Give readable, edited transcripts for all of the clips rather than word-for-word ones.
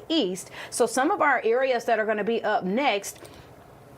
southeast. So some of our areas that are going to be up next,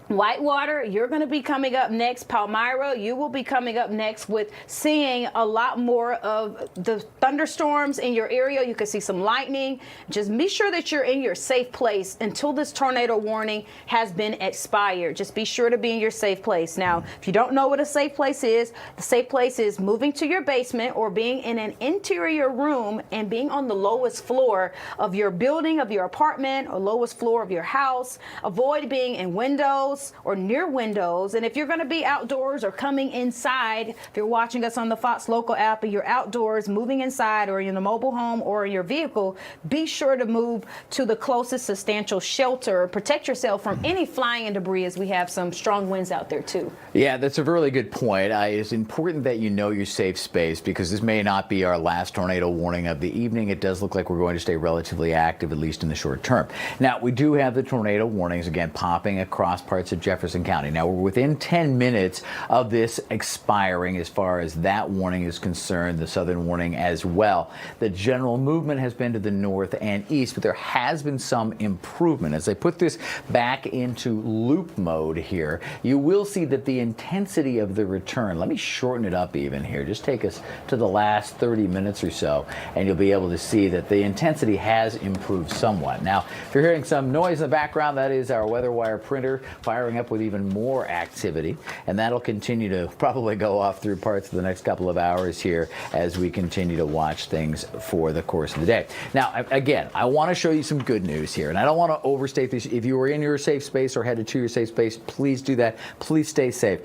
Whitewater, you're going to be coming up next. Palmyra, you will be coming up next with seeing a lot more of the thunderstorms in your area. You can see some lightning. Just be sure that you're in your safe place until this tornado warning has been expired. Just be sure to be in your safe place. Now, if you don't know what a safe place is, the safe place is moving to your basement or being in an interior room and being on the lowest floor of your building, of your apartment, or lowest floor of your house. Avoid being in windows or near windows. And if you're going to be outdoors or coming inside, if you're watching us on the Fox Local app and you're outdoors moving inside or in a mobile home or in your vehicle, be sure to move to the closest substantial shelter. Protect yourself from any flying and debris, as we have some strong winds out there too. Yeah, that's a really good point. It's important that you know your safe space, because this may not be our last tornado warning of the evening. It does look like we're going to stay relatively active, at least in the short term. Now, we do have the tornado warnings again popping across parts of Jefferson County. Now, we're within 10 minutes of this expiring as far as that warning is concerned, the southern warning as well. The general movement has been to the north and east, but there has been some improvement. As I put this back into loop mode here, you will see that the intensity of the return, let me shorten it up even here, just take us to the last 30 minutes or so, and you'll be able to see that the intensity has improved somewhat. Now, if you're hearing some noise in the background, that is our WeatherWire printer firing up with even more activity, and that'll continue to probably go off through parts of the next couple of hours here as we continue to watch things for the course of the day. Now, again, I want to show you some good news here, and I don't want to overstate this. If you were in your safe space or headed to your safe space, please do that. Please stay safe.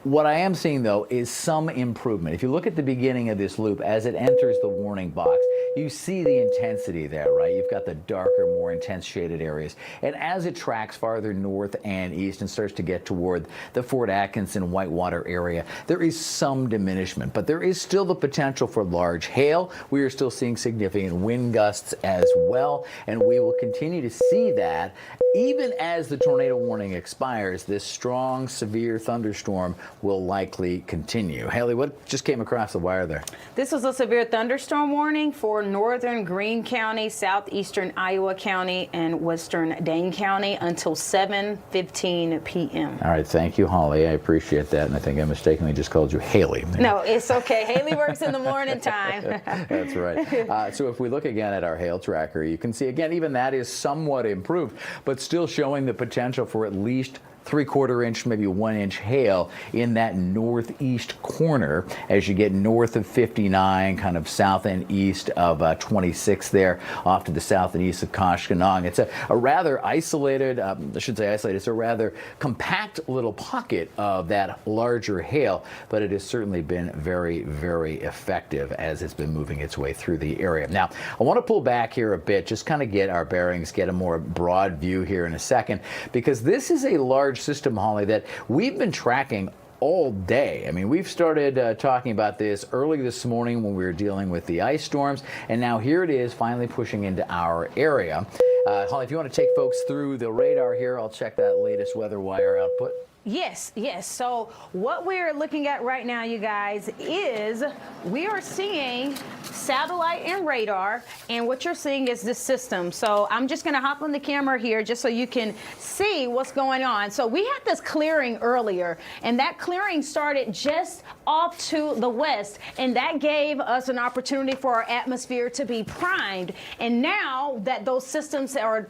What I am seeing, though, is some improvement. If you look at the beginning of this loop, as it enters the warning box, you see the intensity there, right? You've got the darker, more intense shaded areas. And as it tracks farther north and east and starts to get toward the Fort Atkinson, Whitewater area, there is some diminishment, but there is still the potential for large hail. We are still seeing significant wind gusts as well, and we will continue to see that even as the tornado warning expires. This strong, severe thunderstorm will likely continue. Haley, what just came across the wire there? This is a severe thunderstorm warning for northern Greene County, southeastern Iowa County, and western Dane County until 7:15 p.m. All right, thank you, Holly. I appreciate that, and I think I mistakenly just called you Haley. No, it's okay. Haley works in the morning time. That's right. So if we look again at our hail tracker, you can see again, even that is somewhat improved, but still showing the potential for at least 3/4 inch, maybe 1 inch hail in that northeast corner as you get north of 59, kind of south and east of 26 there, off to the south and east of Koshkonong. It's a rather isolated, I should say isolated, it's a rather compact little pocket of that larger hail, but it has certainly been very, very effective as it's been moving its way through the area. Now, I want to pull back here a bit, just kind of get our bearings, get a more broad view here in a second, because this is a large system, Holly, that we've been tracking all day. I mean, we've started talking about this early this morning when we were dealing with the ice storms, and now here it is finally pushing into our area. Holly, if you want to take folks through the radar here, I'll check that latest WeatherWire output. Yes. So what we're looking at right now, you guys, is we are seeing satellite and radar, and what you're seeing is this system. So I'm just going to hop on the camera here just so you can see what's going on. So we had this clearing earlier, and that clearing started just off to the west, and that gave us an opportunity for our atmosphere to be primed. And now that those systems are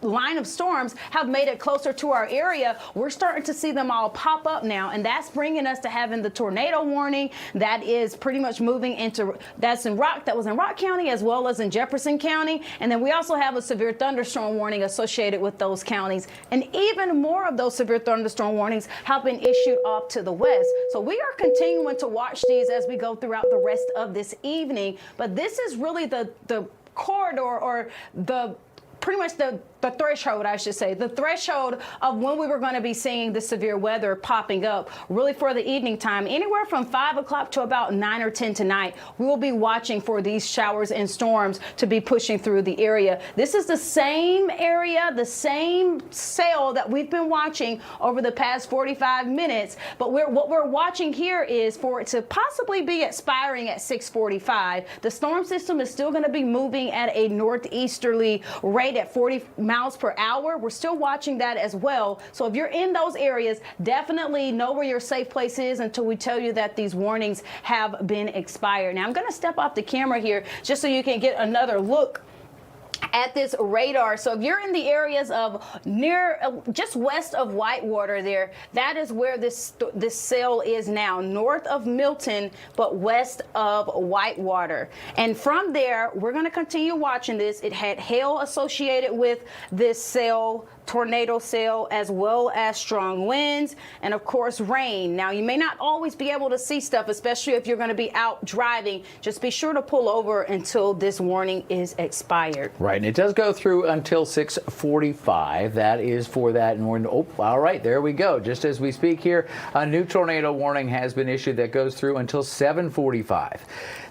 line of storms have made it closer to our area, we're starting to see them all pop up now, and that's bringing us to having the tornado warning that is pretty much moving into, that was in Rock County as well as in Jefferson County, and then we also have a severe thunderstorm warning associated with those counties, and even more of those severe thunderstorm warnings have been issued off to the west. So we are continuing to watch these as we go throughout the rest of this evening, but this is really the corridor, or the pretty much the threshold, I should say, the threshold of when we were going to be seeing the severe weather popping up really for the evening time. Anywhere from 5 o'clock to about 9 or 10 tonight, we will be watching for these showers and storms to be pushing through the area. This is the same area, the same cell that we've been watching over the past 45 minutes, but what we're watching here is for it to possibly be expiring at 6:45. The storm system is still going to be moving at a northeasterly rate rate at 40 miles per hour. We're still watching that as well. So if you're in those areas, definitely know where your safe place is until we tell you that these warnings have been expired. Now I'm going to step off the camera here just so you can get another look at this radar. So if you're in the areas of just west of Whitewater there, that is where this cell is now, north of Milton, but west of Whitewater. And from there, we're going to continue watching this. It had hail associated with this cell, tornado cell, as well as strong winds and of course rain. Now you may not always be able to see stuff, especially if you're going to be out driving. Just be sure to pull over until this warning is expired. Right, and it does go through until 6:45. That is for that. And all right, there we go. Just as we speak here, a new tornado warning has been issued that goes through until 7:45.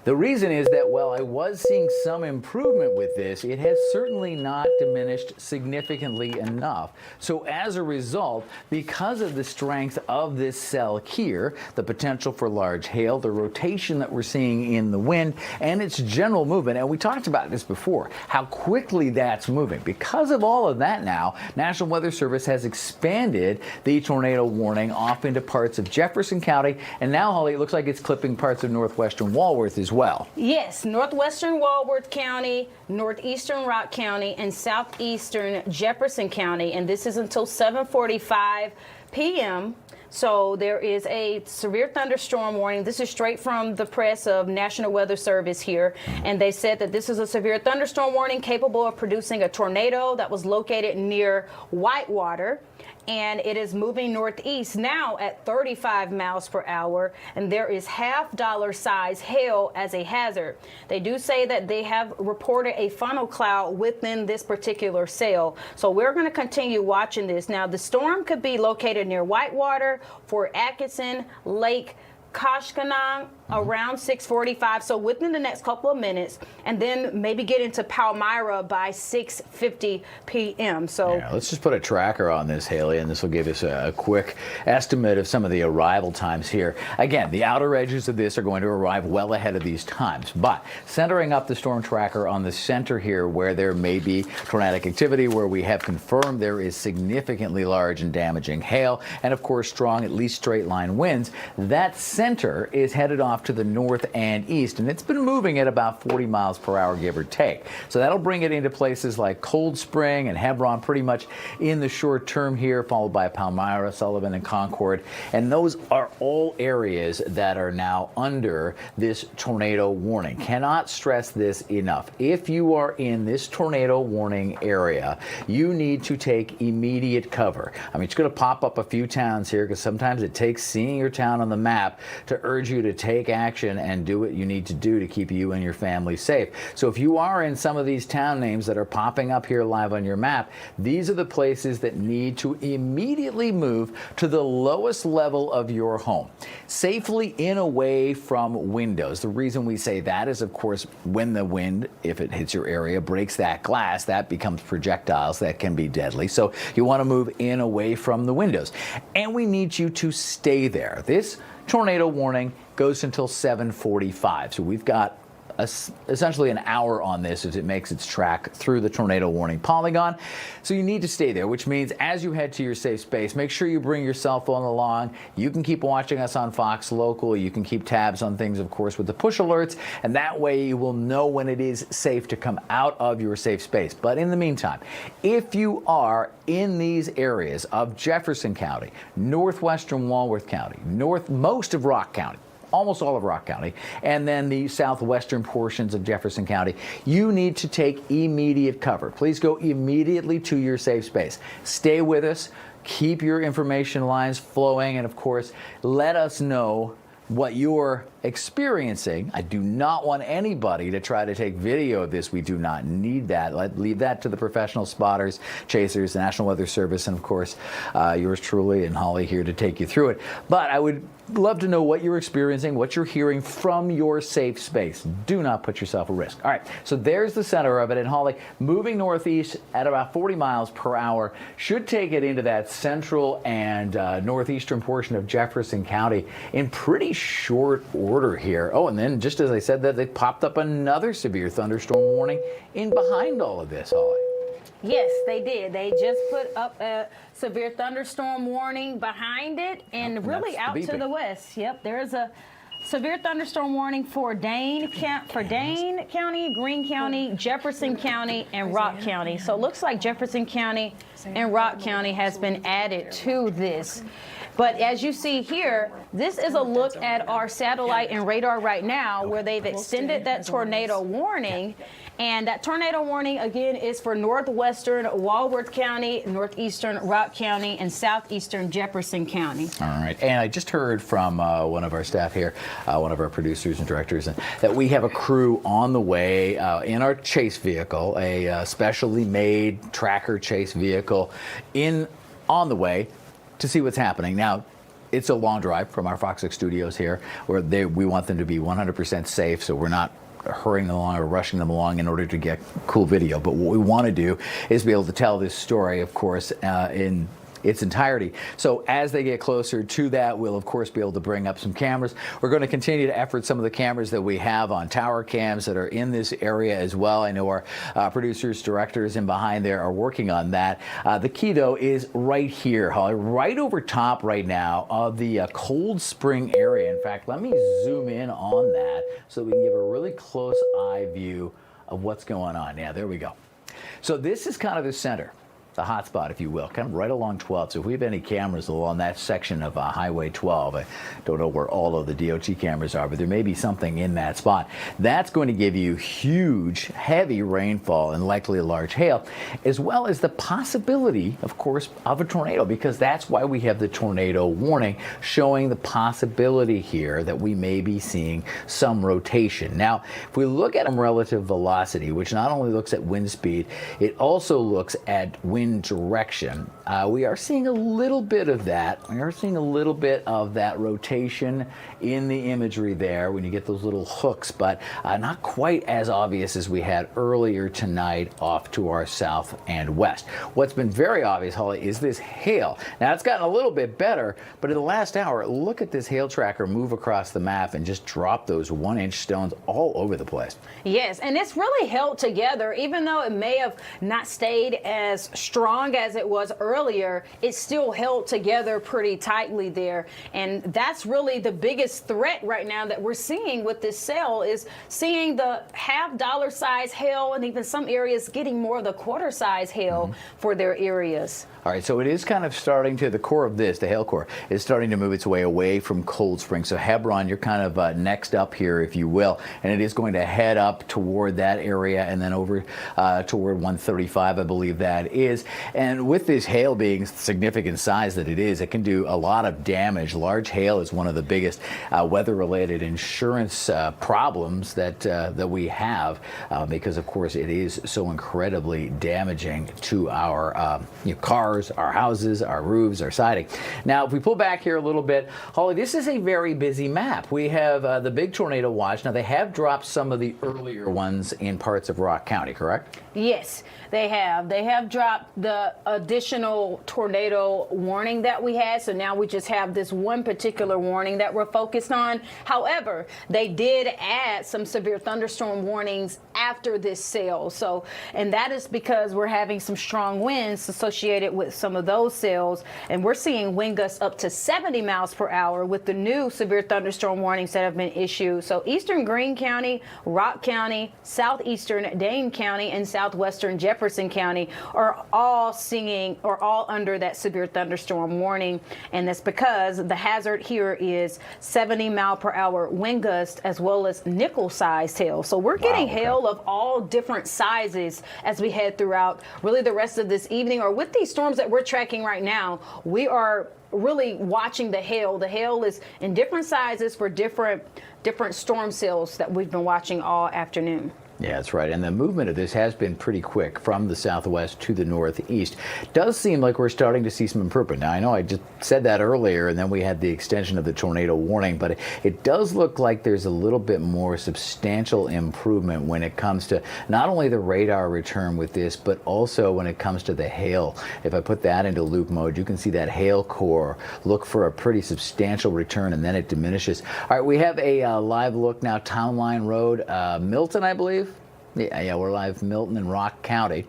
The reason is that while I was seeing some improvement with this, it has certainly not diminished significantly enough. So as a result, because of the strength of this cell here, the potential for large hail, the rotation that we're seeing in the wind, and its general movement, and we talked about this before, how quickly that's moving. Because of all of that now, National Weather Service has expanded the tornado warning off into parts of Jefferson County, and now, Holly, it looks like it's clipping parts of northwestern Walworth as well. Yes, northwestern Walworth County, northeastern Rock County, and southeastern Jefferson County, and this is until 7:45 p.m. So there is a severe thunderstorm warning. This is straight from the press of National Weather Service here, and they said that this is a severe thunderstorm warning capable of producing a tornado that was located near Whitewater, and it is moving northeast now at 35 miles per hour, and there is half-dollar size hail as a hazard. They do say that they have reported a funnel cloud within this particular cell, so we're going to continue watching this. Now, the storm could be located near Whitewater, Fort Atkinson, Lake Koshkonong around 6:45, so within the next couple of minutes, and then maybe get into Palmyra by 6:50 p.m. So yeah, let's just put a tracker on this, Haley, and this will give us a quick estimate of some of the arrival times here. Again, the outer edges of this are going to arrive well ahead of these times, but centering up the storm tracker on the center here where there may be tornadic activity, where we have confirmed there is significantly large and damaging hail, and of course strong, at least straight line winds, that center is headed off to the north and east, and it's been moving at about 40 miles per hour, give or take. So that'll bring it into places like Cold Spring and Hebron pretty much in the short term here, followed by Palmyra, Sullivan, and Concord. And those are all areas that are now under this tornado warning. Cannot stress this enough. If you are in this tornado warning area, you need to take immediate cover. I mean, it's going to pop up a few towns here because sometimes it takes seeing your town on the map to urge you to take action and do what you need to do to keep you and your family safe. So if you are in some of these town names that are popping up here live on your map, these are the places that need to immediately move to the lowest level of your home, safely in away from windows. The reason we say that is, of course, when the wind, if it hits your area, breaks that glass, that becomes projectiles that can be deadly. So you want to move in away from the windows. And we need you to stay there. This tornado warning goes until 7:45. So we've got essentially an hour on this as it makes its track through the tornado warning polygon. So you need to stay there, which means as you head to your safe space, make sure you bring your cell phone along. You can keep watching us on Fox Local. You can keep tabs on things, of course, with the push alerts, and that way you will know when it is safe to come out of your safe space. But in the meantime, if you are in these areas of Jefferson County, northwestern Walworth County, most of Rock County, almost all of Rock County, and then the southwestern portions of Jefferson County, you need to take immediate cover. Please go immediately to your safe space. Stay with us, keep your information lines flowing, and of course, let us know what you're experiencing. I do not want anybody to try to take video of this. We do not need that. Leave that to the professional spotters, chasers, the National Weather Service, and of course, yours truly and Holly here to take you through it. But I would love to know what you're experiencing, what you're hearing from your safe space. Do not put yourself at risk. All right, so there's the center of it, and Holly, moving northeast at about 40 miles per hour should take it into that central and northeastern portion of Jefferson County in pretty short order here. Oh, and then just as I said that, they popped up another severe thunderstorm warning in behind all of this, Holly. Yes, they did. They just put up a severe thunderstorm warning behind it and really out to the west. Yep, there's a severe thunderstorm warning for Dane County, Greene County, Jefferson County, and Rock County. So it looks like Jefferson County and Rock County has been added to this. But as you see here, this is a look at our satellite and radar right now where they've extended that tornado warning. And that tornado warning, again, is for northwestern Walworth County, northeastern Rock County, and southeastern Jefferson County. All right. And I just heard from one of our staff here, one of our producers and directors, that we have a crew on the way in our chase vehicle, a specially made tracker chase vehicle on the way to see what's happening. Now, it's a long drive from our Fox 6 studios here, where we want them to be 100% safe, so we're not hurrying them along or rushing them along in order to get cool video. But what we want to do is be able to tell this story, of course, in its entirety. So as they get closer to that, we'll of course be able to bring up some cameras. We're going to continue to effort some of the cameras that we have on tower cams that are in this area as well. I know our producers, directors, and behind there are working on that. The key though is right here, Holly, right over top right now of the Cold Spring area. In fact, let me zoom in on that so we can give a really close eye view of what's going on. Yeah, there we go. So this is kind of the center, the hot spot, if you will, kind of right along 12. So if we have any cameras along that section of Highway 12, I don't know where all of the DOT cameras are, but there may be something in that spot. That's going to give you huge, heavy rainfall and likely large hail, as well as the possibility, of course, of a tornado, because that's why we have the tornado warning, showing the possibility here that we may be seeing some rotation. Now, if we look at relative velocity, which not only looks at wind speed, it also looks at wind direction. We are seeing a little bit of that. We are seeing a little bit of that rotation in the imagery there when you get those little hooks, but not quite as obvious as we had earlier tonight off to our south and west. What's been very obvious, Holly, is this hail. Now, it's gotten a little bit better, but in the last hour, look at this hail tracker move across the map and just drop those 1-inch stones all over the place. Yes, and it's really held together. Even though it may have not stayed as strong as it was earlier, it still held together pretty tightly there. And that's really the biggest threat right now that we're seeing with this cell, is seeing the half-dollar size hail, and even some areas getting more of the quarter-size hail for their areas. All right, so it is kind of starting to, the core of this, the hail core, is starting to move its way away from Cold Spring. So Hebron, you're kind of next up here, if you will, and it is going to head up toward that area and then over toward 135, I believe that is. And with this hail being significant size that it is, it can do a lot of damage. Large hail is one of the biggest weather-related insurance problems that we have because, of course, it is so incredibly damaging to our cars, our houses, our roofs, our siding. Now, if we pull back here a little bit, Holly, this is a very busy map. We have the big tornado watch. Now, they have dropped some of the earlier ones in parts of Rock County, correct? Yes, they have. They have dropped the additional tornado warning that we had. So now we just have this one particular warning that we're focused on. However, they did add some severe thunderstorm warnings after this cell. So, and that is because we're having some strong winds associated with some of those cells. And we're seeing wind gusts up to 70 miles per hour with the new severe thunderstorm warnings that have been issued. So eastern Greene County, Rock County, southeastern Dane County, and southwestern Jefferson County are all under that severe thunderstorm warning. And that's because the hazard here is 70 mile per hour wind gust as well as nickel-sized hail. So we're getting hail of all different sizes as we head throughout really the rest of this evening, or with these storms that we're tracking right now. We are really watching the hail. The hail is in different sizes for different storm cells that we've been watching all afternoon. Yeah, that's right. And the movement of this has been pretty quick from the southwest to the northeast. Does seem like we're starting to see some improvement. Now, I know I just said that earlier, and then we had the extension of the tornado warning, but it does look like there's a little bit more substantial improvement when it comes to not only the radar return with this, but also when it comes to the hail. If I put that into loop mode, you can see that hail core look for a pretty substantial return, and then it diminishes. All right, we have a live look now, Town Line Road, Milton, I believe. Yeah, we're live Milton and Rock County.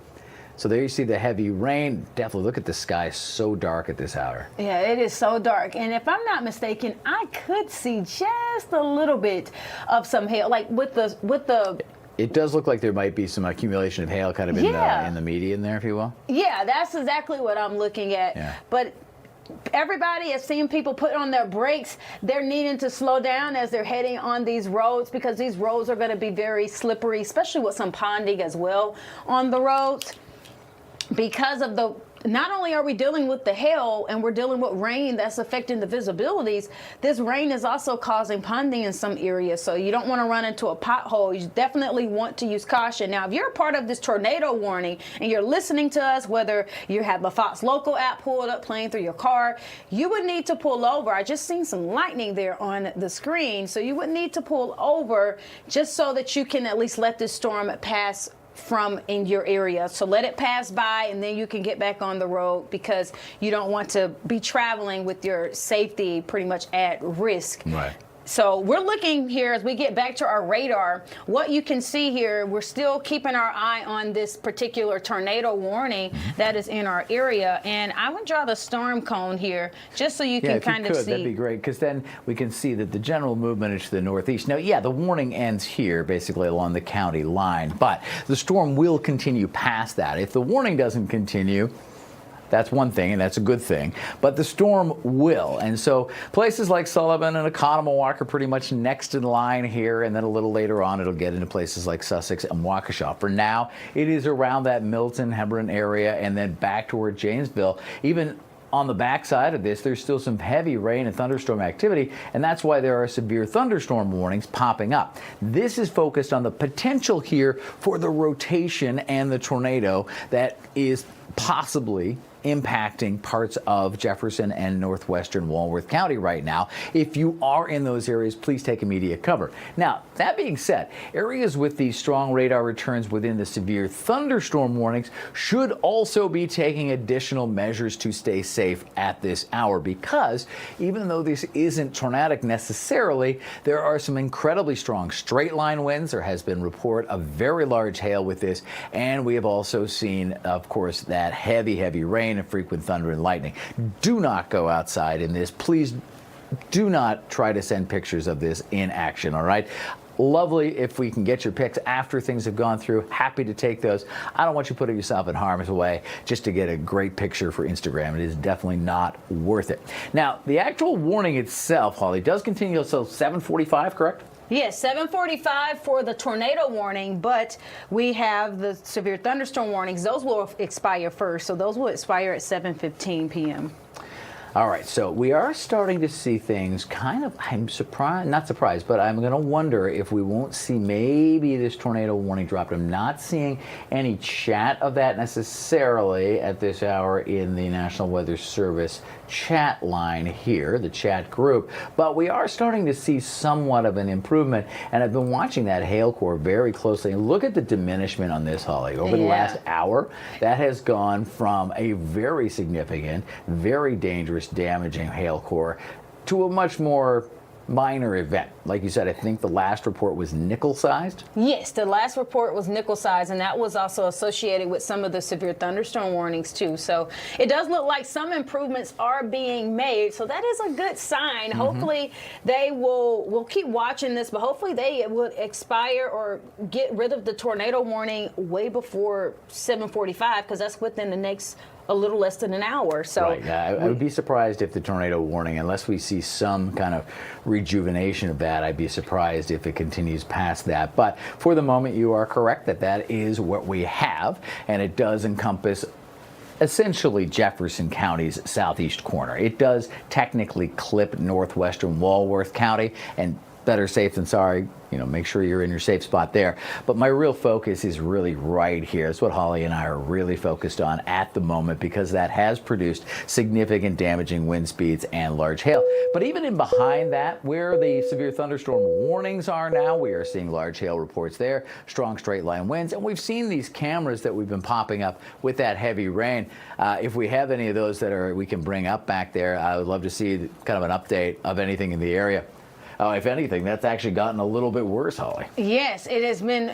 So there you see the heavy rain. Definitely look at the sky, so dark at this hour. Yeah, it is so dark. And if I'm not mistaken, I could see just a little bit of some hail, like with the. It does look like there might be some accumulation of hail kind of in the median there, if you will. Yeah, that's exactly what I'm looking at. Yeah. But everybody has seen people put on their brakes. They're needing to slow down as they're heading on these roads, because these roads are going to be very slippery, especially with some ponding as well on the roads. Because of not only are we dealing with the hail and we're dealing with rain that's affecting the visibilities, this rain is also causing ponding in some areas. So you don't want to run into a pothole. You definitely want to use caution. Now, if you're a part of this tornado warning and you're listening to us, whether you have the Fox Local app pulled up playing through your car, you would need to pull over. I just seen some lightning there on the screen. So you would need to pull over just so that you can at least let this storm pass from in your area. So let it pass by and then you can get back on the road, because you don't want to be traveling with your safety pretty much at risk. Right. So we're looking here as we get back to our radar. What you can see here, we're still keeping our eye on this particular tornado warning that is in our area. And I would draw the storm cone here just so you can kind of see. That'd be great, because then we can see that the general movement is to the northeast. Now, yeah, the warning ends here, basically along the county line, but the storm will continue past that. If the warning doesn't continue, that's one thing, and that's a good thing. But the storm will. And so places like Sullivan and Oconomowoc are pretty much next in line here. And then a little later on, it'll get into places like Sussex and Waukesha. For now, it is around that Milton, Hebron area, and then back toward Janesville. Even on the backside of this, there's still some heavy rain and thunderstorm activity, and that's why there are severe thunderstorm warnings popping up. This is focused on the potential here for the rotation and the tornado that is possibly impacting parts of Jefferson and northwestern Walworth County right now. If you are in those areas, please take immediate cover. Now, that being said, areas with these strong radar returns within the severe thunderstorm warnings should also be taking additional measures to stay safe at this hour, because even though this isn't tornadic necessarily, there are some incredibly strong straight line winds. There has been report of very large hail with this, and we have also seen, of course, that heavy rain and frequent thunder and lightning. Do not go outside in this. Please do not try to send pictures of this in action, all right? Lovely if we can get your pics after things have gone through. Happy to take those. I don't want you putting yourself in harm's way just to get a great picture for Instagram. It is definitely not worth it. Now, the actual warning itself, Holly, does continue until 7:45, correct? Yes, 7:45 for the tornado warning, but we have the severe thunderstorm warnings. Those will expire first, so those will expire at 7:15 p.m. All right, so we are starting to see things kind of, I'm surprised, not surprised, but I'm going to wonder if we won't see maybe this tornado warning dropped. I'm not seeing any chat of that necessarily at this hour in the National Weather Service chat line here, the chat group, but we are starting to see somewhat of an improvement, and I've been watching that hail core very closely. And look at the diminishment on this, Holly. Over the last hour, that has gone from a very significant, very dangerous, damaging hail core to a much more minor event. Like you said, I think the last report was nickel-sized? Yes, the last report was nickel-sized, and that was also associated with some of the severe thunderstorm warnings, too. So it does look like some improvements are being made, so that is a good sign. Hopefully they we'll keep watching this, but hopefully they would expire or get rid of the tornado warning way before 7:45, because that's within the next a little less than an hour. So right. I would be surprised if the tornado warning, unless we see some kind of rejuvenation of that, I'd be surprised if it continues past that. But for the moment, you are correct that that is what we have, and it does encompass essentially Jefferson County's southeast corner. It does technically clip northwestern Walworth County, and better safe than sorry. You know, make sure you're in your safe spot there. But my real focus is really right here. That's what Holly and I are really focused on at the moment, because that has produced significant damaging wind speeds and large hail. But even in behind that, where the severe thunderstorm warnings are now, we are seeing large hail reports there, strong straight line winds, and we've seen these cameras that we've been popping up with that heavy rain. If we have any of those that we can bring up back there, I would love to see kind of an update of anything in the area. if anything, that's actually gotten a little bit worse, Holly. Yes, it has been.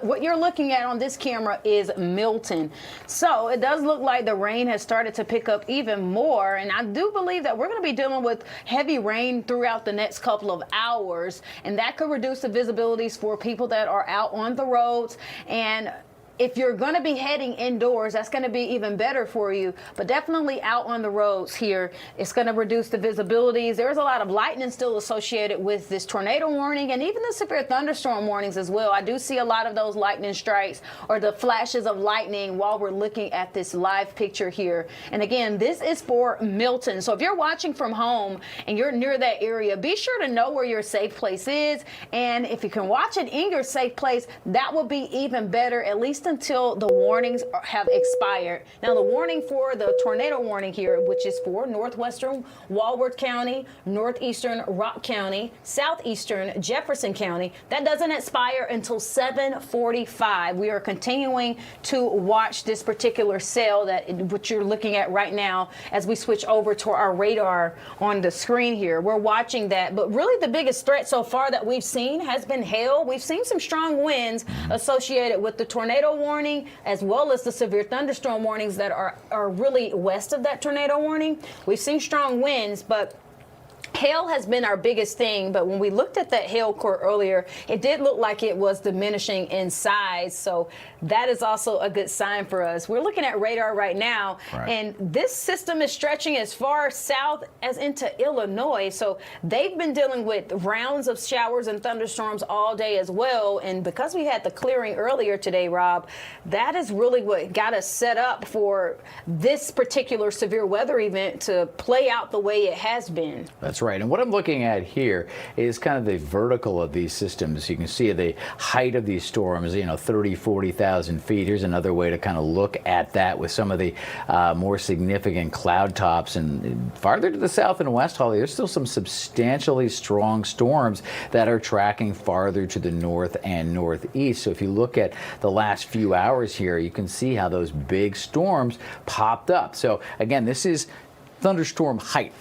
What you're looking at on this camera is Milton. So it does look like the rain has started to pick up even more. And I do believe that we're going to be dealing with heavy rain throughout the next couple of hours. And that could reduce the visibilities for people that are out on the roads. And if you're going to be heading indoors, that's going to be even better for you. But definitely out on the roads here, it's going to reduce the visibilities. There's a lot of lightning still associated with this tornado warning and even the severe thunderstorm warnings as well. I do see a lot of those lightning strikes or the flashes of lightning while we're looking at this live picture here. And again, this is for Milton. So if you're watching from home and you're near that area, be sure to know where your safe place is. And if you can watch it in your safe place, that will be even better, at least until the warnings have expired. Now, the warning for the tornado warning here, which is for northwestern Walworth County, northeastern Rock County, southeastern Jefferson County, that doesn't expire until 7:45. We are continuing to watch this particular cell, which you're looking at right now as we switch over to our radar on the screen here. We're watching that, but really the biggest threat so far that we've seen has been hail. We've seen some strong winds associated with the tornado warning, as well as the severe thunderstorm warnings that are really west of that tornado warning. We've seen strong winds, but hail has been our biggest thing. But when we looked at that hail core earlier, it did look like it was diminishing in size. So that is also a good sign for us. We're looking at radar right now, and this system is stretching as far south as into Illinois. So they've been dealing with rounds of showers and thunderstorms all day as well. And because we had the clearing earlier today, Rob, that is really what got us set up for this particular severe weather event to play out the way it has been. That's right. And what I'm looking at here is kind of the vertical of these systems. You can see the height of these storms, 30, 40,000 feet. Here's another way to kind of look at that with some of the more significant cloud tops. And farther to the south and west, Holly, there's still some substantially strong storms that are tracking farther to the north and northeast. So if you look at the last few hours here, you can see how those big storms popped up. So again, this is thunderstorm height.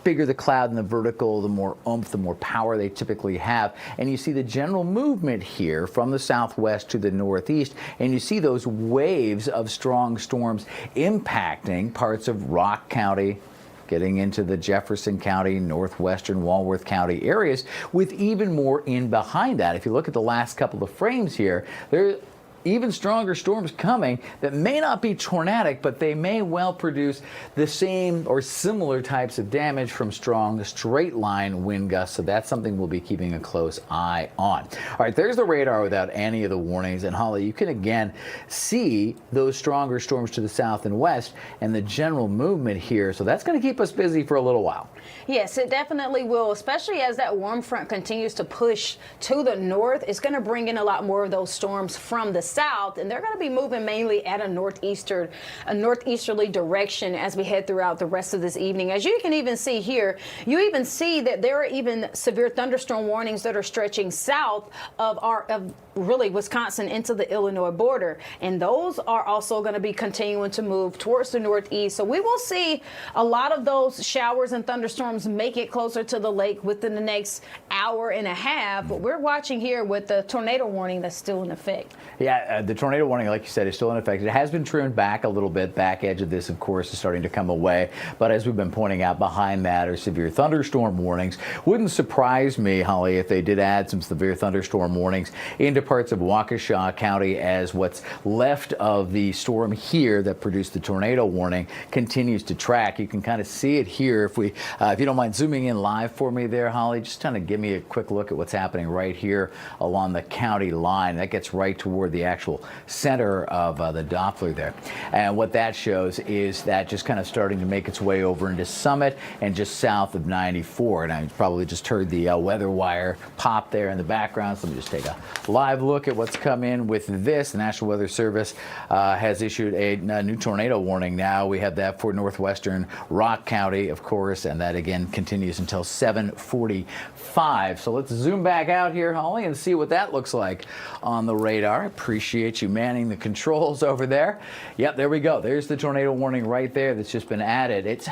Bigger the cloud and the vertical, the more oomph, the more power they typically have. And you see the general movement here from the southwest to the northeast, and you see those waves of strong storms impacting parts of Rock County, getting into the Jefferson County, northwestern Walworth County areas, with even more in behind that. If you look at the last couple of frames here, there's even stronger storms coming that may not be tornadic, but they may well produce the same or similar types of damage from strong straight line wind gusts. So that's something we'll be keeping a close eye on. All right, there's the radar without any of the warnings. And Holly, you can again see those stronger storms to the south and west and the general movement here. So that's going to keep us busy for a little while. Yes, it definitely will, especially as that warm front continues to push to the north. It's going to bring in a lot more of those storms from the south, and they're going to be moving mainly at a northeasterly direction as we head throughout the rest of this evening. As you can even see here, you even see that there are even severe thunderstorm warnings that are stretching south of really Wisconsin into the Illinois border, and those are also going to be continuing to move towards the northeast. So we will see a lot of those showers and thunderstorms make it closer to the lake within the next hour and a half. But we're watching here with the tornado warning that's still in effect. Yeah, the tornado warning, like you said, is still in effect. It has been trimmed back a little bit. Back edge of this, of course, is starting to come away. But as we've been pointing out, behind that are severe thunderstorm warnings. Wouldn't surprise me, Holly, if they did add some severe thunderstorm warnings into parts of Waukesha County as what's left of the storm here that produced the tornado warning continues to track. You can kind of see it here. If you don't mind zooming in live for me there, Holly, just kind of give me a quick look at what's happening right here along the county line. That gets right toward the actual center of the Doppler there. And what that shows is that just kind of starting to make its way over into Summit and just south of 94. And I probably just heard the weather wire pop there in the background. So let me just take a live look at what's come in with this. The National Weather Service has issued a new tornado warning now. We have that for northwestern Rock County, of course, and that again continues until 7:45. So let's zoom back out here, Holly, and see what that looks like on the radar. appreciate you manning the controls over there. Yep, there we go. There's the tornado warning right there that's just been added. It's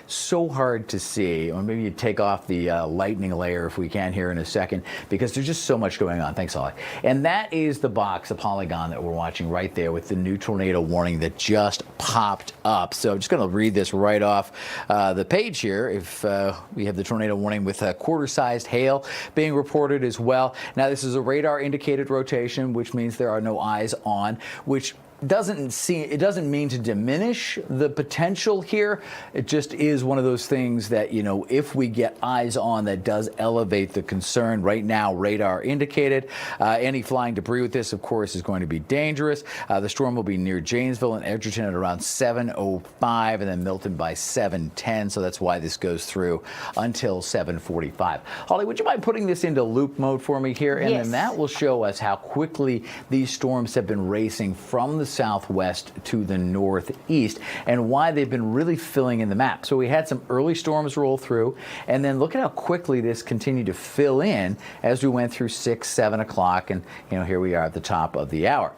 so hard to see. Or maybe you take off the lightning layer if we can here in a second, because there's just so much going on. Thanks, Holly. And that is the box, a polygon that we're watching right there with the new tornado warning that just popped up. So I'm just going to read this right off the page here. If we have the tornado warning with quarter-sized hail being reported as well. Now, this is a radar indicated rotation, which means there are no eyes on, which doesn't mean to diminish the potential here. It just is one of those things that, you know, if we get eyes on, that does elevate the concern. Right now, radar indicated. Any flying debris with this, of course, is going to be dangerous. The storm will be near Janesville and Edgerton at around 7:05, and then Milton by 7:10. So that's why this goes through until 7:45. Holly, would you mind putting this into loop mode for me here? And yes. Then that will show us how quickly these storms have been racing from the southwest to the northeast and why they've been really filling in the map. So we had some early storms roll through, and then look at how quickly this continued to fill in as we went through 6, 7 o'clock, and you know, here we are at the top of the hour.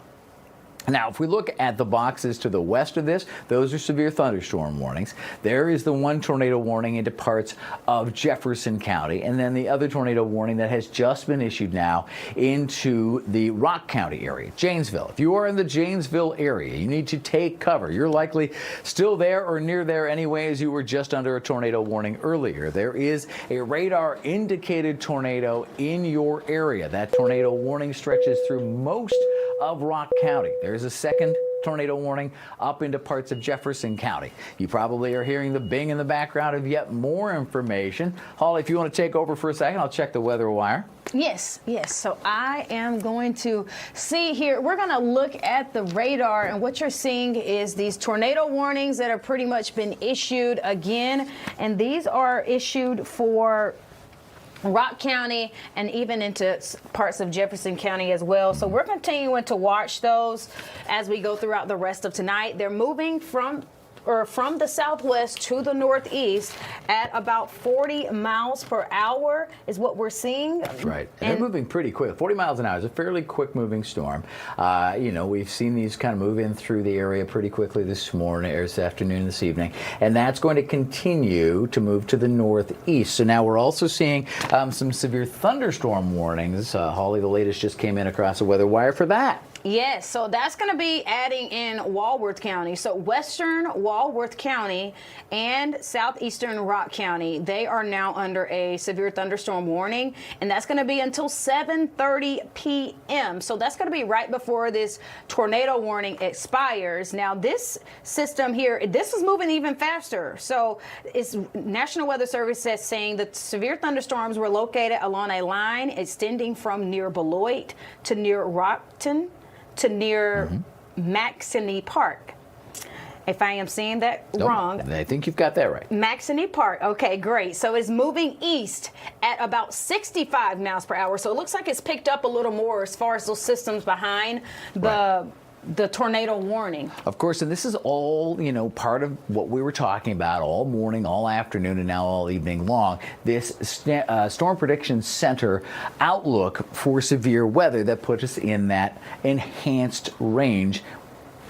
Now, if we look at the boxes to the west of this, those are severe thunderstorm warnings. There is the one tornado warning into parts of Jefferson County, and then the other tornado warning that has just been issued now into the Rock County area, Janesville. If you are in the Janesville area, you need to take cover. You're likely still there or near there anyway, as you were just under a tornado warning earlier. There is a radar indicated tornado in your area. That tornado warning stretches through most of Rock County. There's a second tornado warning up into parts of Jefferson County. You probably are hearing the bing in the background of yet more information. Holly, if you want to take over for a second, I'll check the weather wire. Yes. So I am going to see here. We're going to look at the radar, and what you're seeing is these tornado warnings that have pretty much been issued again, and these are issued for Rock County and even into parts of Jefferson County as well. So we're continuing to watch those as we go throughout the rest of tonight. They're moving from the southwest to the northeast at about 40 miles per hour is what we're seeing. Right. And they're moving pretty quick. 40 miles an hour is a fairly quick moving storm. You know, we've seen these kind of move in through the area pretty quickly this morning, or this afternoon, this evening, and that's going to continue to move to the northeast. So now we're also seeing some severe thunderstorm warnings. Holly, the latest just came in across the weather wire for that. Yes, so that's going to be adding in Walworth County. So western Walworth County and southeastern Rock County, they are now under a severe thunderstorm warning, and that's going to be until 7:30 p.m. So that's going to be right before this tornado warning expires. Now, this system here, this is moving even faster. So it's National Weather Service is saying that severe thunderstorms were located along a line extending from near Beloit to near Rockton to near Maxine Park. If I am saying that wrong. I think you've got that right. Maxine Park. Okay, great. So it's moving east at about 65 miles per hour. So it looks like it's picked up a little more as far as those systems behind the tornado warning. Of course, and this is all, you know, part of what we were talking about all morning, all afternoon, and now all evening long. This Storm Prediction Center outlook for severe weather that puts us in that enhanced range.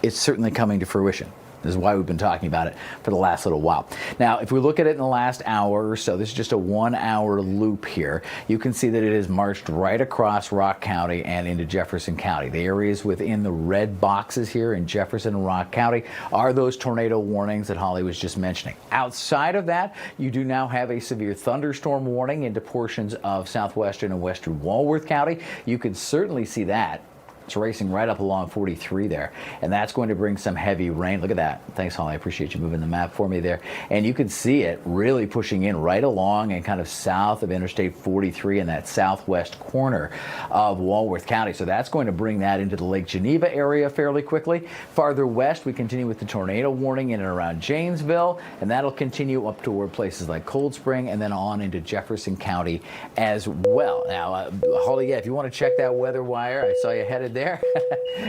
It's certainly coming to fruition. This is why we've been talking about it for the last little while. Now, if we look at it in the last hour or so, this is just a 1 hour loop here. You can see that it has marched right across Rock County and into Jefferson County. The areas within the red boxes here in Jefferson and Rock County are those tornado warnings that Holly was just mentioning. Outside of that, you do now have a severe thunderstorm warning into portions of southwestern and western Walworth County. You can certainly see that. It's racing right up along 43 there, and that's going to bring some heavy rain. Look at that. Thanks, Holly. I appreciate you moving the map for me there. And you can see it really pushing in right along and kind of south of Interstate 43 in that southwest corner of Walworth County. So that's going to bring that into the Lake Geneva area fairly quickly. Farther west, we continue with the tornado warning in and around Janesville, and that'll continue up toward places like Cold Spring and then on into Jefferson County as well. Now, Holly, if you want to check that weather wire, I saw you headed there.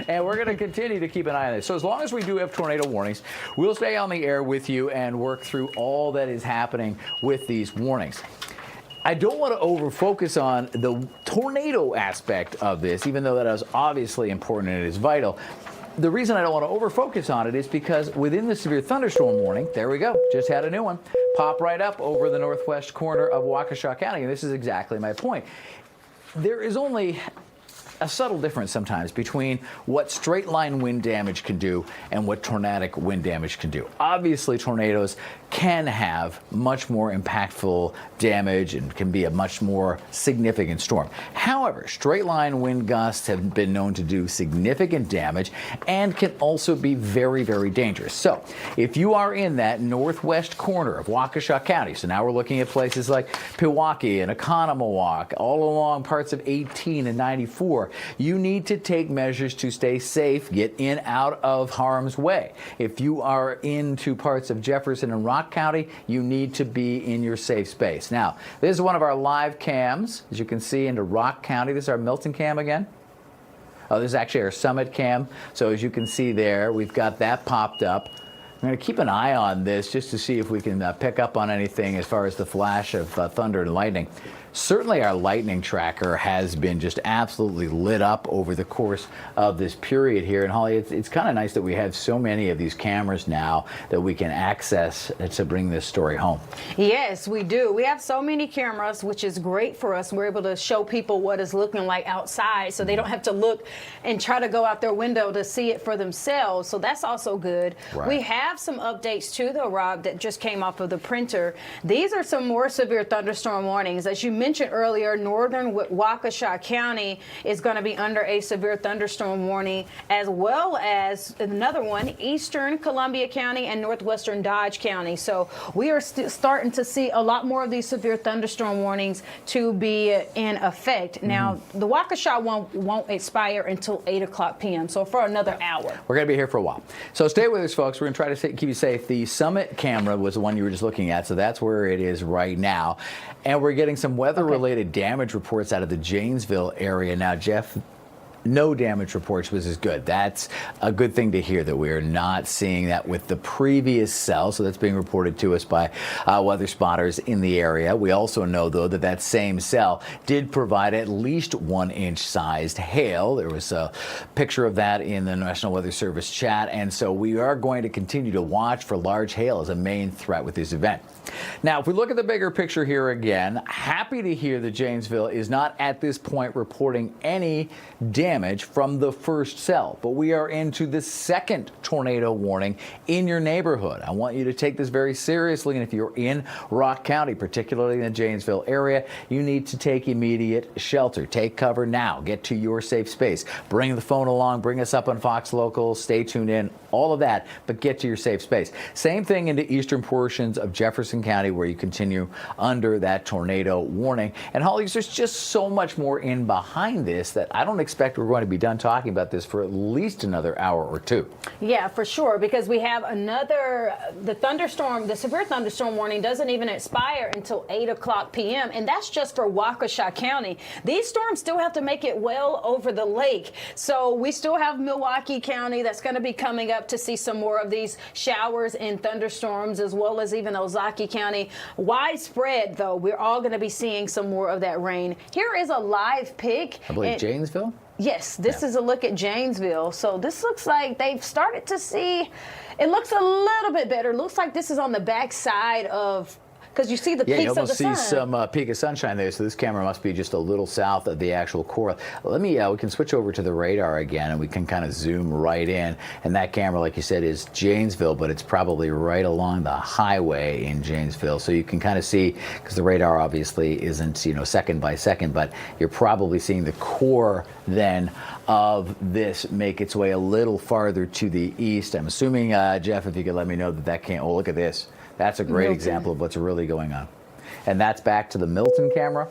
And we're going to continue to keep an eye on this. So as long as we do have tornado warnings, we'll stay on the air with you and work through all that is happening with these warnings. I don't want to over focus on the tornado aspect of this, even though that is obviously important and it is vital. The reason I don't want to over focus on it is because within the severe thunderstorm warning, there we go, just had a new one, pop right up over the northwest corner of Waukesha County. And this is exactly my point. There is only a subtle difference sometimes between what straight line wind damage can do and what tornadic wind damage can do. Obviously, tornadoes can have much more impactful damage and can be a much more significant storm. However, straight line wind gusts have been known to do significant damage and can also be very, very dangerous. So if you are in that northwest corner of Waukesha County, so now we're looking at places like Milwaukee and Oconomowoc, all along parts of 18 and 94, you need to take measures to stay safe, get in, out of harm's way. If you are into parts of Jefferson and Rock County, you need to be in your safe space. Now, this is one of our live cams, as you can see, into Rock County. This is our Milton cam again. Oh, this is actually our Summit cam. So as you can see there, we've got that popped up. I'm going to keep an eye on this just to see if we can pick up on anything as far as the flash of thunder and lightning. Certainly our lightning tracker has been just absolutely lit up over the course of this period here. And Holly, it's kind of nice that we have so many of these cameras now that we can access to bring this story home. Yes, we do. We have so many cameras, which is great for us. We're able to show people what it's looking like outside so they don't have to look and try to go out their window to see it for themselves. So that's also good. Right. We have some updates too, though, Rob, that just came off of the printer. These are some more severe thunderstorm warnings. As you mentioned earlier, northern Waukesha County is going to be under a severe thunderstorm warning, as well as another one, eastern Columbia County and northwestern Dodge County. So we are starting to see a lot more of these severe thunderstorm warnings to be in effect. Now, the Waukesha one won't expire until 8 o'clock p.m., so for another hour. We're going to be here for a while. So stay with us, folks. We're going to try to keep you safe. The Summit camera was the one you were just looking at, so that's where it is right now. And we're getting some weather-related damage reports out of the Janesville area. Now, Jeff, no damage reports, which is good. That's a good thing to hear, that we are not seeing that with the previous cell. So that's being reported to us by weather spotters in the area. We also know, though, that that same cell did provide at least 1-inch sized hail. There was a picture of that in the National Weather Service chat. And so we are going to continue to watch for large hail as a main threat with this event. Now, if we look at the bigger picture here again, happy to hear that Janesville is not at this point reporting any damage from the first cell, but we are into the second tornado warning in your neighborhood. I want you to take this very seriously, and if you're in Rock County, particularly in the Janesville area, you need to take immediate shelter. Take cover now. Get to your safe space. Bring the phone along. Bring us up on Fox Local. Stay tuned in. All of that, but get to your safe space. Same thing into eastern portions of Jefferson County, where you continue under that tornado warning. And Holly, there's just so much more in behind this that I don't expect we're going to be done talking about this for at least another hour or two. Yeah, for sure, because we have another, the severe thunderstorm warning doesn't even expire until 8 o'clock p.m., and that's just for Waukesha County. These storms still have to make it well over the lake. So we still have Milwaukee County that's going to be coming up to see some more of these showers and thunderstorms, as well as even Ozaukee County. Widespread, though, we're all going to be seeing some more of that rain. Here is a live pic. I believe Janesville? Yes, this is a look at Janesville. So this looks like they've started to see, it looks a little bit better. Looks like this is on the back side of, because you see the peaks of the sun. Yeah, you almost see some peak of sunshine there, so this camera must be just a little south of the actual core. Let me, we can switch over to the radar again, and we can kind of zoom right in. And that camera, like you said, is Janesville, but it's probably right along the highway in Janesville. So you can kind of see, because the radar obviously isn't, second by second, but you're probably seeing the core then of this make its way a little farther to the east. I'm assuming, Jeff, if you could let me know that can't, oh, look at this. That's a great example of what's really going on. And that's back to the Milton camera.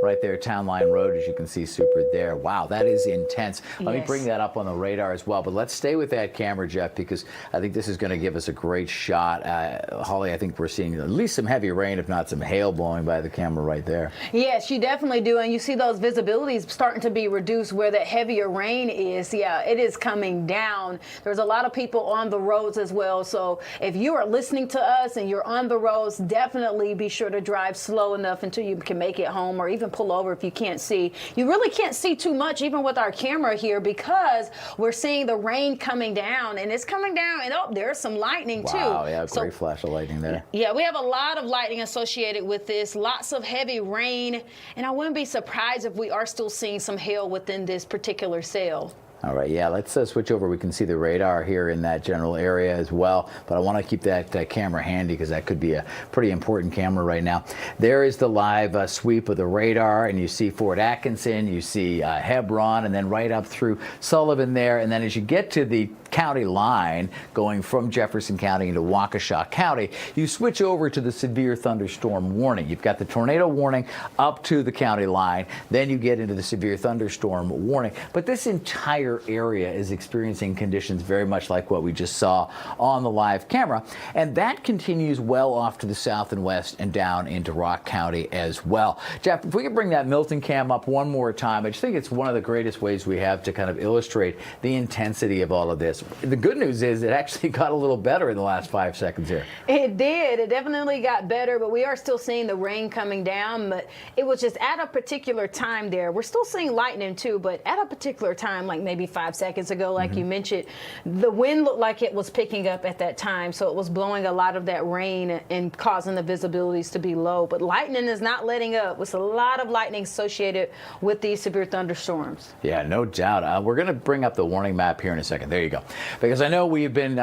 right there, Town Line Road, as you can see, super there. Wow, that is intense. Let me Yes. bring that up on the radar as well. But let's stay with that camera, Jeff, because I think this is going to give us a great shot. Holly, I think we're seeing at least some heavy rain, if not some hail blowing by the camera right there. Yes, you definitely do. And you see those visibilities starting to be reduced where that heavier rain is. Yeah, it is coming down. There's a lot of people on the roads as well. So if you are listening to us and you're on the roads, definitely be sure to drive slow enough until you can make it home, or even pull over if you can't see. You really can't see too much even with our camera here, because we're seeing the rain coming down, and it's coming down, and oh, there's some lightning too. Wow, yeah, great flash of lightning there. Yeah, we have a lot of lightning associated with this, lots of heavy rain, and I wouldn't be surprised if we are still seeing some hail within this particular cell. All right, yeah, let's switch over. We can see the radar here in that general area as well, but I want to keep that camera handy because that could be a pretty important camera right now. There is the live sweep of the radar, and you see Fort Atkinson, you see Hebron, and then right up through Sullivan there, and then as you get to the county line going from Jefferson County into Waukesha County, you switch over to the severe thunderstorm warning. You've got the tornado warning up to the county line, then you get into the severe thunderstorm warning. But this entire area is experiencing conditions very much like what we just saw on the live camera, and that continues well off to the south and west and down into Rock County as well. Jeff, if we could bring that Milton cam up one more time, I just think it's one of the greatest ways we have to kind of illustrate the intensity of all of this. The good news is it actually got a little better in the last 5 seconds here. It did. It definitely got better, but we are still seeing the rain coming down. But it was just at a particular time there. We're still seeing lightning too, but at a particular time, like maybe 5 seconds ago, like you mentioned, the wind looked like it was picking up at that time. So it was blowing a lot of that rain and causing the visibilities to be low. But lightning is not letting up. There's a lot of lightning associated with these severe thunderstorms. Yeah, no doubt. We're going to bring up the warning map here in a second. There you go. Because I know we've been,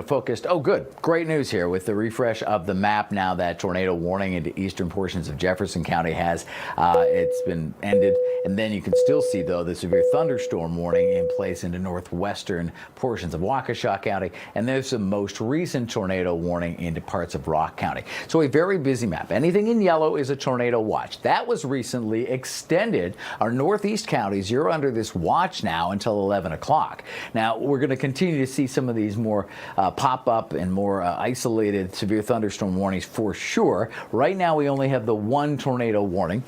focused. Oh, good. Great news here with the refresh of the map now that tornado warning into eastern portions of Jefferson County has. It's been ended. And then you can still see, though, the severe thunderstorm warning in place into northwestern portions of Waukesha County. And there's the most recent tornado warning into parts of Rock County. So a very busy map. Anything in yellow is a tornado watch. That was recently extended. Our northeast counties, you're under this watch now until 11 o'clock. Now, we're going to continue to see some of these more pop up and more isolated severe thunderstorm warnings for sure. Right now, we only have the one tornado warning.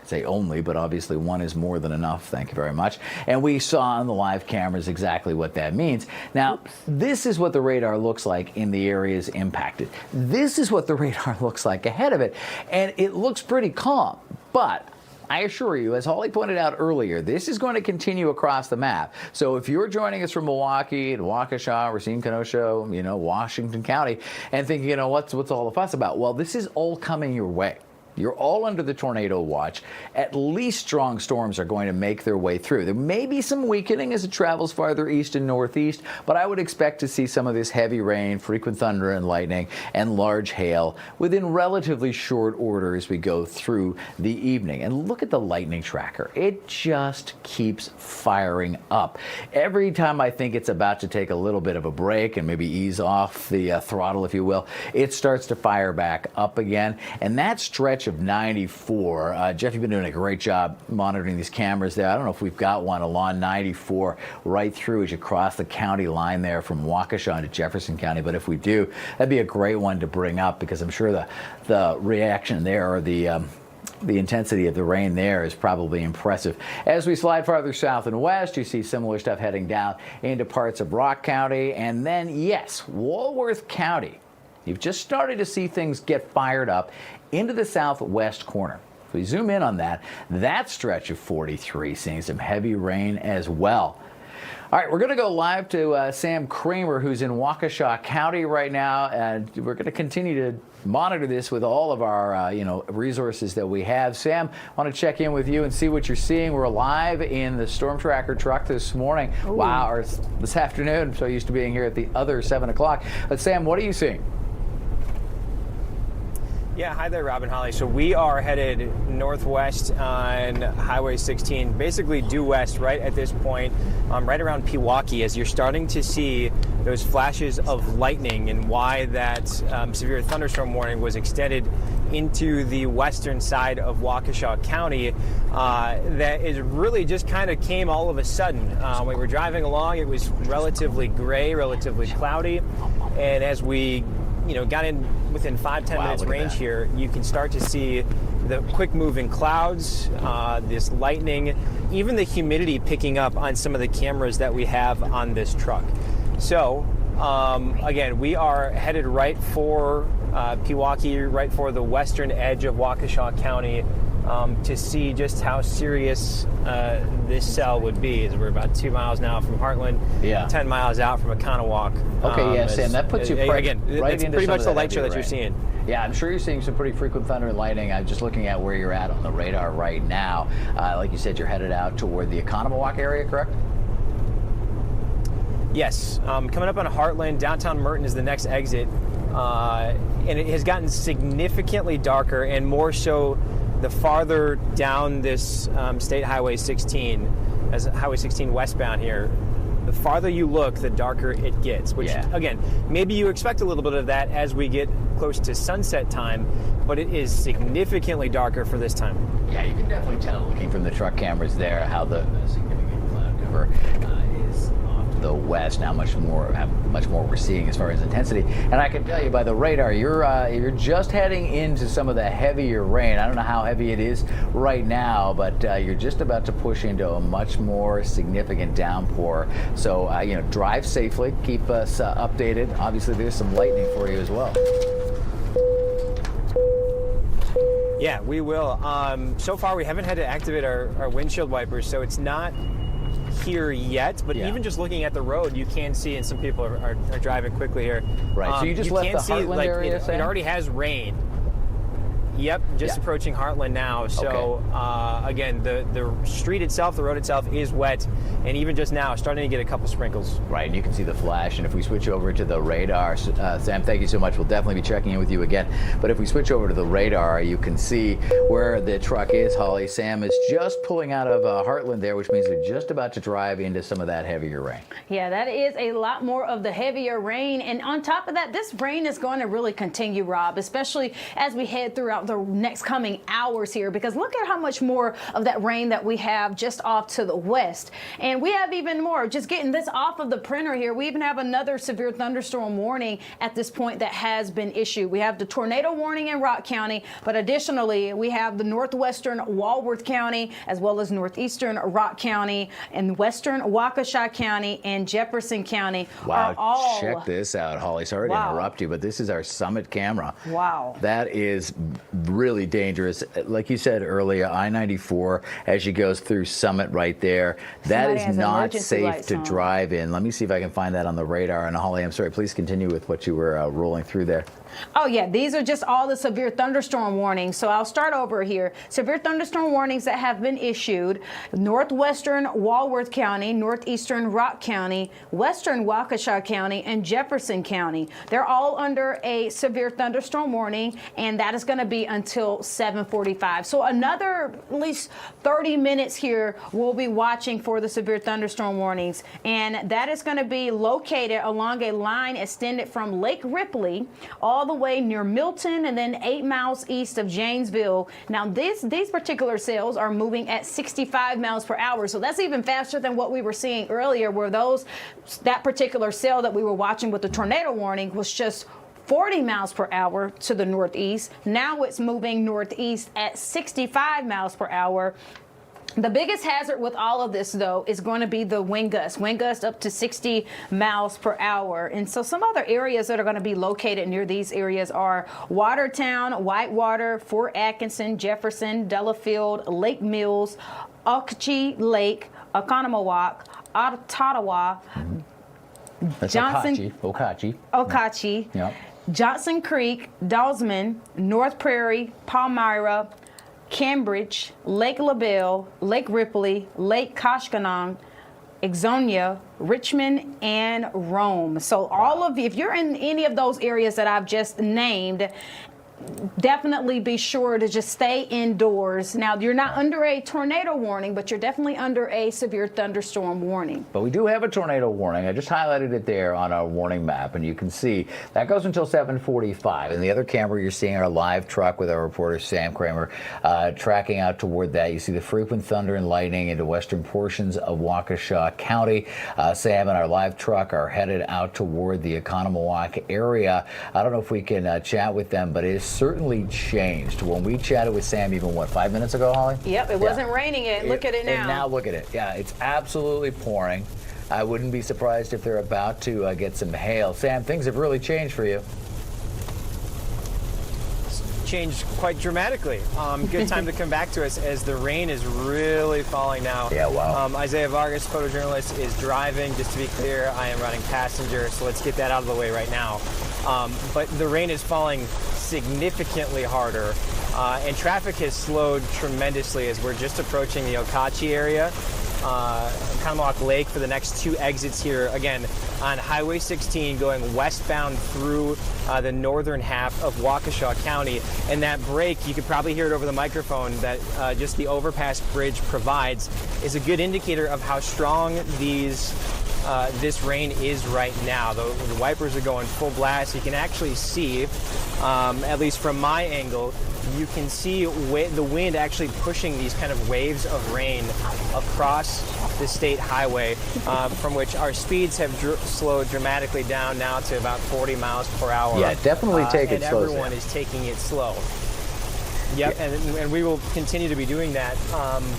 I say only, but obviously one is more than enough. Thank you very much. And we saw on the live cameras exactly what that means. Now, this is what the radar looks like in the areas impacted. This is what the radar looks like ahead of it. And it looks pretty calm, but I assure you, as Holly pointed out earlier, this is going to continue across the map. So if you're joining us from Milwaukee and Waukesha, Racine, Kenosha, Washington County, and thinking, what's all the fuss about? Well, this is all coming your way. You're all under the tornado watch. At least strong storms are going to make their way through. There may be some weakening as it travels farther east and northeast, but I would expect to see some of this heavy rain, frequent thunder and lightning, and large hail within relatively short order as we go through the evening. And look at the lightning tracker. It just keeps firing up. Every time I think it's about to take a little bit of a break and maybe ease off the throttle, if you will, it starts to fire back up again. And that stretch of 94. Jeff, you've been doing a great job monitoring these cameras there. I don't know if we've got one along 94 right through as you cross the county line there from Waukesha to Jefferson County, but if we do, that'd be a great one to bring up because I'm sure the reaction there or the intensity of the rain there is probably impressive. As we slide farther south and west, you see similar stuff heading down into parts of Rock County, and then, yes, Walworth County. You've just started to see things get fired up into the southwest corner. If we zoom in on that stretch of 43, seeing some heavy rain as well. All right, we're going to go live to Sam Kramer, who's in Waukesha County right now, and we're going to continue to monitor this with all of our resources that we have. Sam, I want to check in with you and see what you're seeing. We're live in the Storm Tracker truck this morning. Ooh. Wow, or this afternoon. I'm so used to being here at the other 7 o'clock. But Sam, what are you seeing? Yeah, hi there, Rob and Holly. So we are headed northwest on Highway 16, basically due west right at this point, right around Milwaukee, as you're starting to see those flashes of lightning and why that severe thunderstorm warning was extended into the western side of Waukesha County. That is really just kind of came all of a sudden. When we were driving along, it was relatively gray, relatively cloudy, and as we got in within 5-10 minutes range here, you can start to see the quick moving clouds, this lightning, even the humidity picking up on some of the cameras that we have on this truck. So again, we are headed right for Pewaukee, right for the western edge of Waukesha County, to see just how serious this cell would be. As we're about 2 miles now from Heartland, 10 miles out from Oconomowoc. Okay, Sam, that puts you right it's into pretty much the light show heavy that you're seeing. Yeah, I'm sure you're seeing some pretty frequent thunder and lightning. I'm just looking at where you're at on the radar right now. Like you said, you're headed out toward the Oconomowoc area, correct? Yes, coming up on Heartland, downtown Merton is the next exit, and it has gotten significantly darker, and more so the farther down this State Highway 16, as Highway 16 westbound here. The farther you look, the darker it gets, which, again, maybe you expect a little bit of that as we get close to sunset time, but it is significantly darker for this time. Yeah, you can definitely tell looking from the truck cameras there how the significant cloud cover is off to the west. Now much more we're seeing as far as intensity. And I can tell you by the radar, you're just heading into some of the heavier rain. I don't know how heavy it is right now, but you're just about to push into a much more significant downpour. So drive safely, keep us updated. Obviously, there's some lightning for you as well. Yeah, we will. So far, we haven't had to activate our windshield wipers, so it's not here yet. But even just looking at the road, you can see, and some people are driving quickly here. Right. So you just left the Heartland area. It already has rain. Yep, just approaching Heartland now. So again, the street itself, the road itself is wet, and even just now starting to get a couple sprinkles. Right, and you can see the flash. And if we switch over to the radar, Sam, thank you so much. We'll definitely be checking in with you again. But if we switch over to the radar, you can see where the truck is, Holly. Sam is just pulling out of Heartland there, which means they're just about to drive into some of that heavier rain. Yeah, that is a lot more of the heavier rain. And on top of that, this rain is going to really continue, Rob, especially as we head throughout the next coming hours here, because look at how much more of that rain that we have just off to the west. And we have even more. Just getting this off of the printer here, we even have another severe thunderstorm warning at this point that has been issued. We have the tornado warning in Rock County, but additionally, we have the northwestern Walworth County, as well as northeastern Rock County, and western Waukesha County, and Jefferson County. Wow, check this out, Holly. Sorry to interrupt you, but this is our Summit camera. Wow. That is really dangerous. Like you said earlier, I-94 as she goes through Summit right there, that is not safe to drive in. Let me see if I can find that on the radar. And Holly, I'm sorry, please continue with what you were rolling through there. Oh, yeah, these are just all the severe thunderstorm warnings. So I'll start over here. Severe thunderstorm warnings that have been issued: northwestern Walworth County, northeastern Rock County, western Waukesha County, and Jefferson County. They're all under a severe thunderstorm warning, and that is going to be until 7:45. So another at least 30 minutes here, we'll be watching for the severe thunderstorm warnings. And that is going to be located along a line extended from Lake Ripley all the way near Milton, and then 8 miles east of Janesville. Now, these particular cells are moving at 65 miles per hour, so that's even faster than what we were seeing earlier, where that particular cell that we were watching with the tornado warning was just 40 miles per hour to the northeast. Now it's moving northeast at 65 miles per hour. The biggest hazard with all of this, though, is going to be the wind gust up to 60 miles per hour. And so some other areas that are going to be located near these areas are Watertown, Whitewater, Fort Atkinson, Jefferson, Delafield, Lake Mills, Okauchee Lake, Oconomowoc, Ottawa, Johnson, Okauchee, yep. Johnson Creek, Dawsman, North Prairie, Palmyra, Cambridge, Lake LaBelle, Lake Ripley, Lake Koshkonong, Ixonia, Richmond, and Rome. So all of you, if you're in any of those areas that I've just named, definitely be sure to just stay indoors. Now, you're not under a tornado warning, but you're definitely under a severe thunderstorm warning. But we do have a tornado warning. I just highlighted it there on our warning map, and you can see that goes until 7:45. And the other camera, you're seeing our live truck with our reporter Sam Kramer tracking out toward that. You see the frequent thunder and lightning into western portions of Waukesha County. Sam and our live truck are headed out toward the Oconomowoc area. I don't know if we can chat with them, but it has certainly changed. When we chatted with Sam even, what, 5 minutes ago, Holly? Yep, it wasn't raining yet. Look at it now. And now look at it. Yeah, it's absolutely pouring. I wouldn't be surprised if they're about to get some hail. Sam, things have really changed for you. Changed quite dramatically. Good time to come back to us as the rain is really falling now. Yeah, wow. Isaiah Vargas, photojournalist, is driving. Just to be clear, I am running passenger, so let's get that out of the way right now. But the rain is falling significantly harder, and traffic has slowed tremendously as we're just approaching the Okauchee area. Oconomowoc Lake for the next two exits here, again, on Highway 16 going westbound through the northern half of Waukesha County. And that break, you could probably hear it over the microphone, that just the overpass bridge provides is a good indicator of how strong this rain is right now. The wipers are going full blast. You can actually see, at least from my angle, you can see the wind actually pushing these kind of waves of rain across the state highway, from which our speeds have slowed dramatically down now to about 40 miles per hour. Yeah, definitely take it slow. And everyone is taking it slow. Yep, and we will continue to be doing that.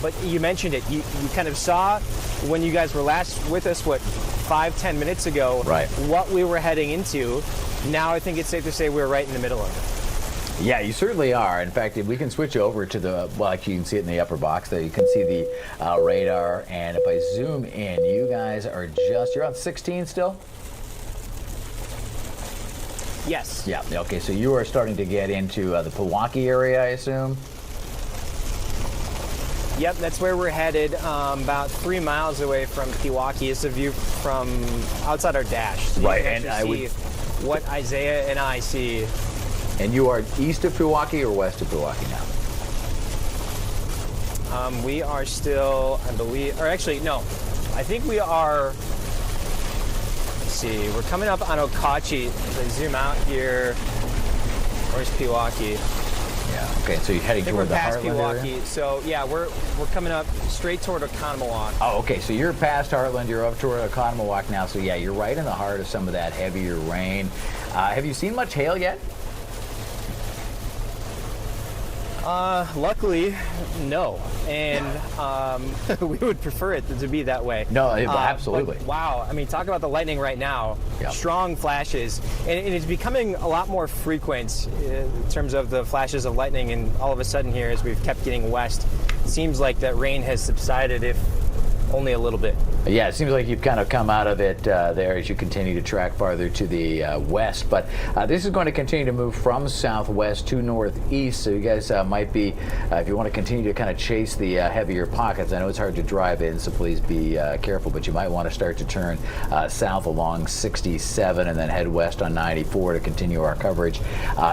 But you mentioned it. You kind of saw when you guys were last with us, what, 5-10 minutes ago, right, what we were heading into. Now I think it's safe to say we're right in the middle of it. Yeah, you certainly are. In fact, if we can switch over to the, well, actually you can see it in the upper box there. You can see the radar. And if I zoom in, you guys are you're on 16 still? Yes. Yeah, okay, so you are starting to get into the Milwaukee area, I assume? Yep, that's where we're headed, about 3 miles away from Milwaukee. It's a view from outside our dash. So right, you can and I see what Isaiah and I see. And you are east of Milwaukee or west of Milwaukee now? We are still, I believe, or actually, no, I think we are, let's see, we're coming up on Okauchee. As I zoom out here, where's Milwaukee? Yeah, okay, so you're heading toward the Heartland Milwaukee area? So, yeah, we're coming up straight toward Oconomowoc. Oh, okay, so you're past Heartland, you're up toward Oconomowoc now, so yeah, you're right in the heart of some of that heavier rain. Have you seen much hail yet? Luckily, no, and we would prefer it to be that way. No, absolutely. But, wow, I mean, talk about the lightning right now. Yep. Strong flashes, and it's becoming a lot more frequent in terms of the flashes of lightning. And all of a sudden here, as we've kept getting west, it seems like that rain has subsided, if only a little bit. Yeah, it seems like you've kind of come out of it there as you continue to track farther to the west. But this is going to continue to move from southwest to northeast. So you guys might be, if you want to continue to kind of chase the heavier pockets, I know it's hard to drive in, so please be careful. But you might want to start to turn south along 67 and then head west on 94 to continue our coverage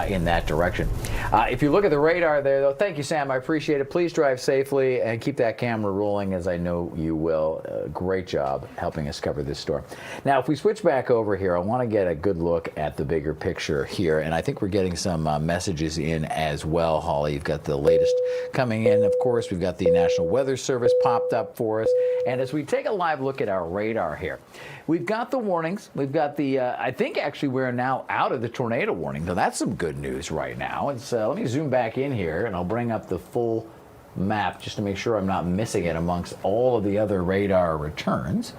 in that direction. If you look at the radar there, though, thank you, Sam. I appreciate it. Please drive safely and keep that camera rolling, as I know you will. Great job helping us cover this storm. Now, if we switch back over here, I want to get a good look at the bigger picture here, and I think we're getting some messages in as well, Holly. You've got the latest coming in, of course. We've got the National Weather Service popped up for us, and as we take a live look at our radar here, we've got the warnings. We've got the, I think actually we're now out of the tornado warning, so that's some good news right now. It's, let me zoom back in here, and I'll bring up the full map just to make sure I'm not missing it amongst all of the other radar returns.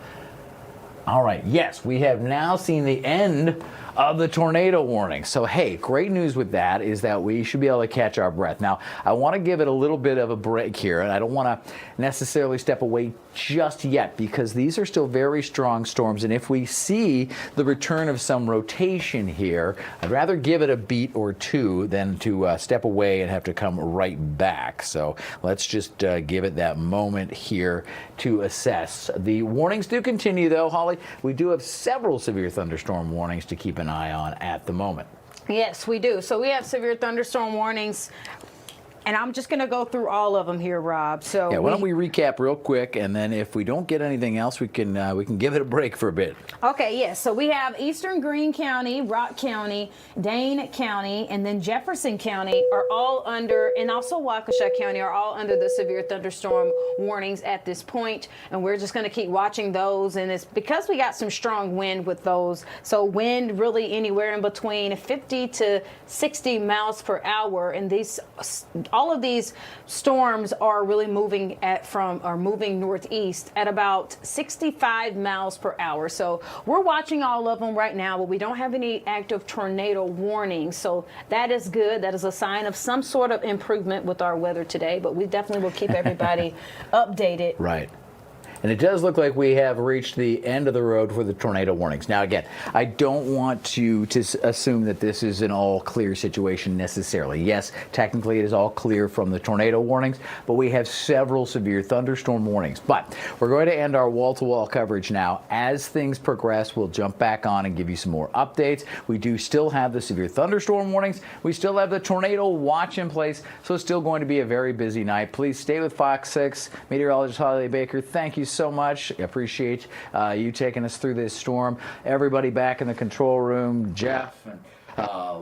All right, yes, we have now seen the end of the tornado warning. So, hey, great news with that is that we should be able to catch our breath. Now, I want to give it a little bit of a break here, and I don't want to necessarily step away just yet because these are still very strong storms, and if we see the return of some rotation here, I'd rather give it a beat or two than to step away and have to come right back. So let's just give it that moment here to assess. The warnings do continue, though, Holly. We do have several severe thunderstorm warnings to keep an eye on at the moment. Yes, we do. So we have severe thunderstorm warnings, and I'm just going to go through all of them here, Rob. So yeah, why don't we recap real quick, and then if we don't get anything else, we can give it a break for a bit. Okay, yes. So we have Eastern Greene County, Rock County, Dane County, and then Jefferson County are all under, and also Waukesha County are all under the severe thunderstorm warnings at this point. And we're just going to keep watching those. And it's because we got some strong wind with those. So wind really anywhere in between 50 to 60 miles per hour. And all of these storms are really moving moving northeast at about 65 miles per hour. So we're watching all of them right now, but we don't have any active tornado warnings. So that is good. That is a sign of some sort of improvement with our weather today, but we definitely will keep everybody updated. Right. And it does look like we have reached the end of the road for the tornado warnings. Now, again, I don't want you to assume that this is an all clear situation necessarily. Yes, technically it is all clear from the tornado warnings, but we have several severe thunderstorm warnings. But we're going to end our wall-to-wall coverage now. As things progress, we'll jump back on and give you some more updates. We do still have the severe thunderstorm warnings. We still have the tornado watch in place, so it's still going to be a very busy night. Please stay with Fox 6. Meteorologist Holly Baker, thank you so much. I appreciate you taking us through this storm. Everybody back in the control room, Jeff and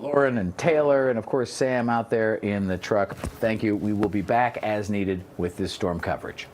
Lauren and Taylor, and of course Sam out there in the truck. Thank you. We will be back as needed with this storm coverage.